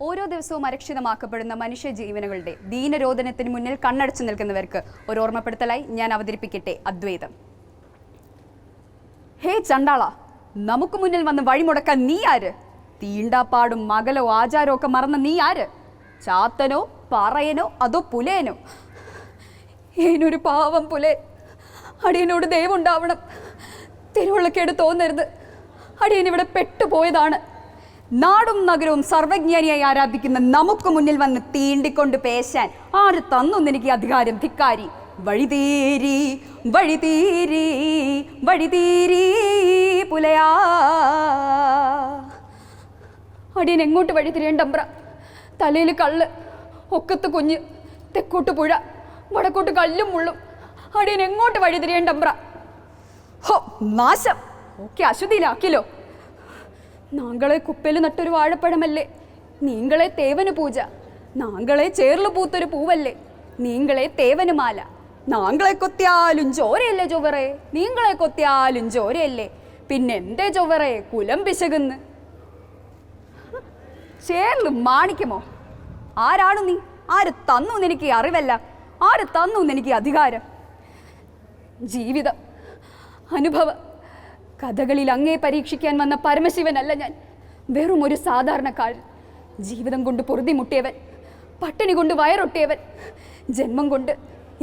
ഓരോ ദിവസവും അരക്ഷിതമാക്കപ്പെടുന്ന മനുഷ്യ ജീവനുകളുടെ ദീനരോധനത്തിന് മുന്നിൽ കണ്ണടച്ചു നിൽക്കുന്നവർക്ക് ഒരു ഓർമ്മപ്പെടുത്തലായി ഞാൻ അവതരിപ്പിക്കട്ടെ അദ്വൈതം. ഹേ ചണ്ടാള, നമുക്ക് മുന്നിൽ വന്ന് വഴിമുടക്കാൻ നീ ആര്? തീണ്ടാപ്പാടും മകലോ ആചാരോ ഒക്കെ മറന്ന നീ ആര്? ചാത്തനോ പറയനോ അതോ പുലേനോ? ഏനൊരു പാവം പുലേ, അടിയനോട് ദയവുണ്ടാവണം. തിരുവുള്ളക്കേട് തോന്നരുത്. അടിയനിവിടെ പെട്ടുപോയതാണ്. നാടും നഗരവും സർവജ്ഞാനിയായി ആരാധിക്കുന്ന നമുക്ക് മുന്നിൽ വന്ന് തീണ്ടിക്കൊണ്ട് പേശാൻ ആര് തന്നു എനിക്ക് അധികാരം? ധിക്കാരി, വഴിതീരി വഴിതീരി വഴിതീരി പുലയാ. അടിയൻ എങ്ങോട്ട് വഴി തിരിയണ്ടമ്പ്ര? തലയിൽ കള്ള്, ഒക്കത്ത് കുഞ്ഞ്, തെക്കോട്ട് പുഴ, വടക്കോട്ട് കല്ലും മുള്ളും. അടിയൻ എങ്ങോട്ട് വഴി തിരിയണ്ടമ്പ്ര? ഹോ നാശം, ഒക്കെ അശുദ്ധിയിലാക്കിലോ. നാങ്കളെ കുപ്പയിൽ നട്ടൊരു വാഴപ്പഴമല്ലേ നീങ്കളെ തേവന് പൂജ. നാങ്കളെ ചേർല് പൂത്തൊരു പൂവല്ലേ നീങ്കളെ തേവന് മാല. നാങ്കളെ കൊത്തിയാലും ചോരയല്ലേ ചൊവ്വറേ, നീങ്കളെ കൊത്തിയാലും ചോരയല്ലേ, പിന്നെന്തേ ചൊവ്വറേ കുലം പിശകുന്ന്? ചേർല് മാണിക്കുമോ? ആരാണു നീ? ആര് തന്നു നിനക്ക് അറിവല്ല? ആര് തന്നു നിനക്ക് അധികാരം? ജീവിതം, അനുഭവം, കഥകളിൽ അങ്ങേ പരീക്ഷിക്കാൻ വന്ന പരമശിവനല്ല ഞാൻ. വെറും ഒരു സാധാരണക്കാരൻ. ജീവിതം കൊണ്ട് പൊറുതി മുട്ടിയവൻ, പട്ടിണി കൊണ്ട് വയറൊട്ടിയവൻ, ജന്മം കൊണ്ട്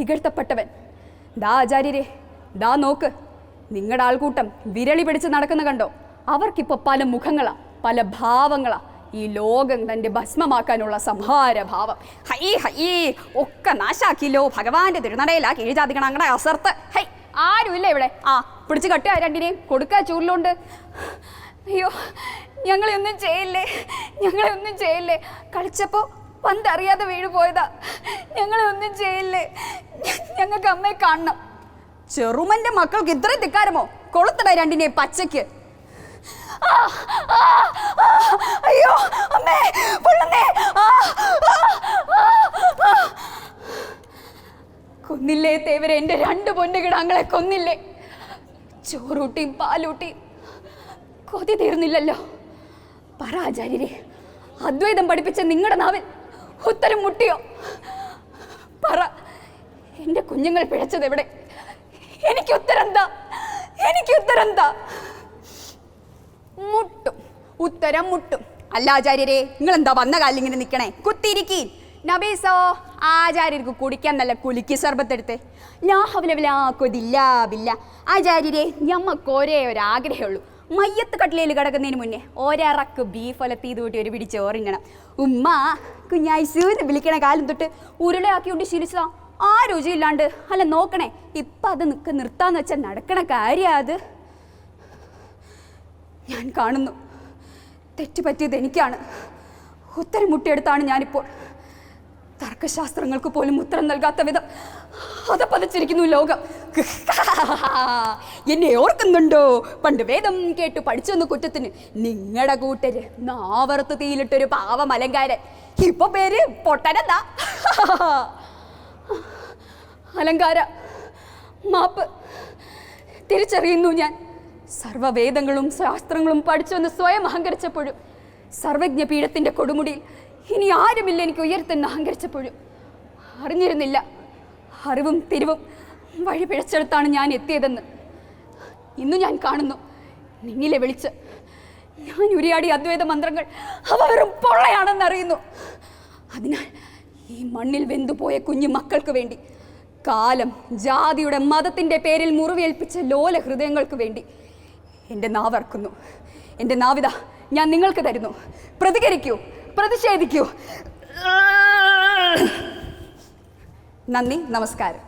ഇകഴ്ത്തപ്പെട്ടവൻ. ദാ ആചാര്യരെ, ദാ നോക്ക്, നിങ്ങളുടെ ആൾക്കൂട്ടം വിരളി പിടിച്ച് നടക്കുന്ന കണ്ടോ? അവർക്കിപ്പോൾ പല മുഖങ്ങളാ, പല ഭാവങ്ങളാ. ഈ ലോകം തൻ്റെ ഭസ്മമാക്കാനുള്ള സംഹാരഭാവം. ഹൈ ഹൈ, ഒക്കെ നാശാക്കില്ലോ ഭഗവാന്റെ തിരുനടയിലാ കീഴ്ജാതിക്കണം അങ്ങടെ അസർത്ത്. ഹൈ, ആരുമില്ല ഇവിടെ. ആ പിടിച്ച് കട്ടുക, രണ്ടിനെയും കൊടുക്കുക ചൂരിലോണ്ട്. അയ്യോ, ഞങ്ങളെ ഒന്നും ചെയ്യില്ലേ, ഞങ്ങളെ ഒന്നും ചെയ്യില്ലേ. കളിച്ചപ്പോൾ പന്തറിയാതെ വീണ് പോയതാ. ഞങ്ങളെ ഒന്നും ചെയ്യില്ലേ, ഞങ്ങൾക്ക് അമ്മയെ കാണണം. ചെറുമൻ്റെ മക്കൾക്ക് ഇത്രയും ധിക്കാരമോ? കൊളുത്തട രണ്ടിനെയും പച്ചയ്ക്ക്. അയ്യോ അമ്മേ, പൊള്ളുന്നേ. കൊന്നില്ലേ തേവരെ, എൻ്റെ രണ്ട് പൊന്നുകിടാങ്ങളെ കൊന്നില്ലേ? ചോറൂട്ടിയും പാലൂട്ടിയും കൊതി തീർന്നില്ലല്ലോ. പറ ആചാര്യരെ, അദ്വൈതം പഠിപ്പിച്ച നിങ്ങളുടെ നാവിൽ ഉത്തരം മുട്ടിയോ? പറ, എൻ്റെ കുഞ്ഞുങ്ങൾ പിഴച്ചത് എവിടെ? എനിക്ക് ഉത്തരം എന്താ? എനിക്ക് ഉത്തരം എന്താ? മുട്ടും, ഉത്തരം മുട്ടും. അല്ല ആചാര്യരെ, നിങ്ങളെന്താ വന്ന കാലിൽ ഇങ്ങനെ നിൽക്കണേ? കുത്തിയിരിക്കീൻ. നബീസോ, ആചാര്യർക്ക് കുടിക്കാൻ നല്ല കുലുക്കി സർബത്തെടുത്ത്. ലാഹവലവിലാക്കൊതില്ല ബില്ല. ആചാര്യരെ, ഞമ്മക്ക് ഒരേ ഒരാഗ്രഹമുള്ളൂ. മയ്യത്ത് കട്ടിലയിൽ കിടക്കുന്നതിന് മുന്നേ ഒരറക്ക് ബീഫ് ഒലത്തീത് കൂട്ടി ഒരു പിടി ചോറിങ്ങണം. ഉമ്മ കുഞ്ഞായിസൂന്ന് വിളിക്കണ കാലം തൊട്ട് ഉരുളയാക്കിക്കൊണ്ട് ശീലിച്ചതാ. ആ രുചിയില്ലാണ്ട് അല്ല നോക്കണേ. ഇപ്പം അത് നിർത്താന്ന് വെച്ചാൽ നടക്കണ കാര്യമാണ് അത്. ഞാൻ കാണുന്നു, തെറ്റുപറ്റിയത് എനിക്കാണ്. ഉത്തരം മുട്ടിയെടുത്താണ് ഞാനിപ്പോൾ. തർക്കശാസ്ത്രങ്ങൾക്ക് പോലും ഉത്തരം നൽകാത്ത വിധം അതപ്പതിച്ചിരിക്കുന്നു ലോകം. എന്നെ ഓർക്കുന്നുണ്ടോ? പണ്ട് വേദം കേട്ടു പഠിച്ചൊന്ന് കുറ്റത്തിന് നിങ്ങളുടെ കൂട്ടര് നാവറുത്ത് തീയിലിട്ടൊരു പാവം അലങ്കാരൻ. ഇപ്പൊ പേര് പൊട്ടനെന്താ? അലങ്കാര, മാപ്പ്. തിരിച്ചറിയുന്നു ഞാൻ. സർവവേദങ്ങളും ശാസ്ത്രങ്ങളും പഠിച്ചൊന്ന് സ്വയം അഹങ്കരിച്ചപ്പോഴും, സർവജ്ഞ പീഠത്തിൻ്റെ കൊടുമുടിയിൽ ഇനി ആരുമില്ല എനിക്ക് ഉയർത്തുന്ന അഹങ്കരിച്ചപ്പോഴും അറിഞ്ഞിരുന്നില്ല അറിവും തിരിവും വഴി പിഴച്ചെടുത്താണ് ഞാൻ എത്തിയതെന്ന്. ഇന്നു ഞാൻ കാണുന്നു, നിന്നിലെ വിളിച്ച് ഞാൻ ഉരിയാടി അദ്വൈത മന്ത്രങ്ങൾ അവ വെറും പൊള്ളയാണെന്നറിയുന്നു. അതിനാൽ ഈ മണ്ണിൽ വെന്തുപോയ കുഞ്ഞു മക്കൾക്ക് വേണ്ടി, കാലം ജാതിയുടെ മതത്തിൻ്റെ പേരിൽ മുറിവേൽപ്പിച്ച ലോല ഹൃദയങ്ങൾക്ക് വേണ്ടി എൻ്റെ നാവർക്കുന്നു. എൻ്റെ നാവിത ഞാൻ നിങ്ങൾക്ക് തരുന്നു. പ്രതികരിക്കൂ, പ്രതിഷേധിക്കൂ. നന്ദി, നമസ്കാരം.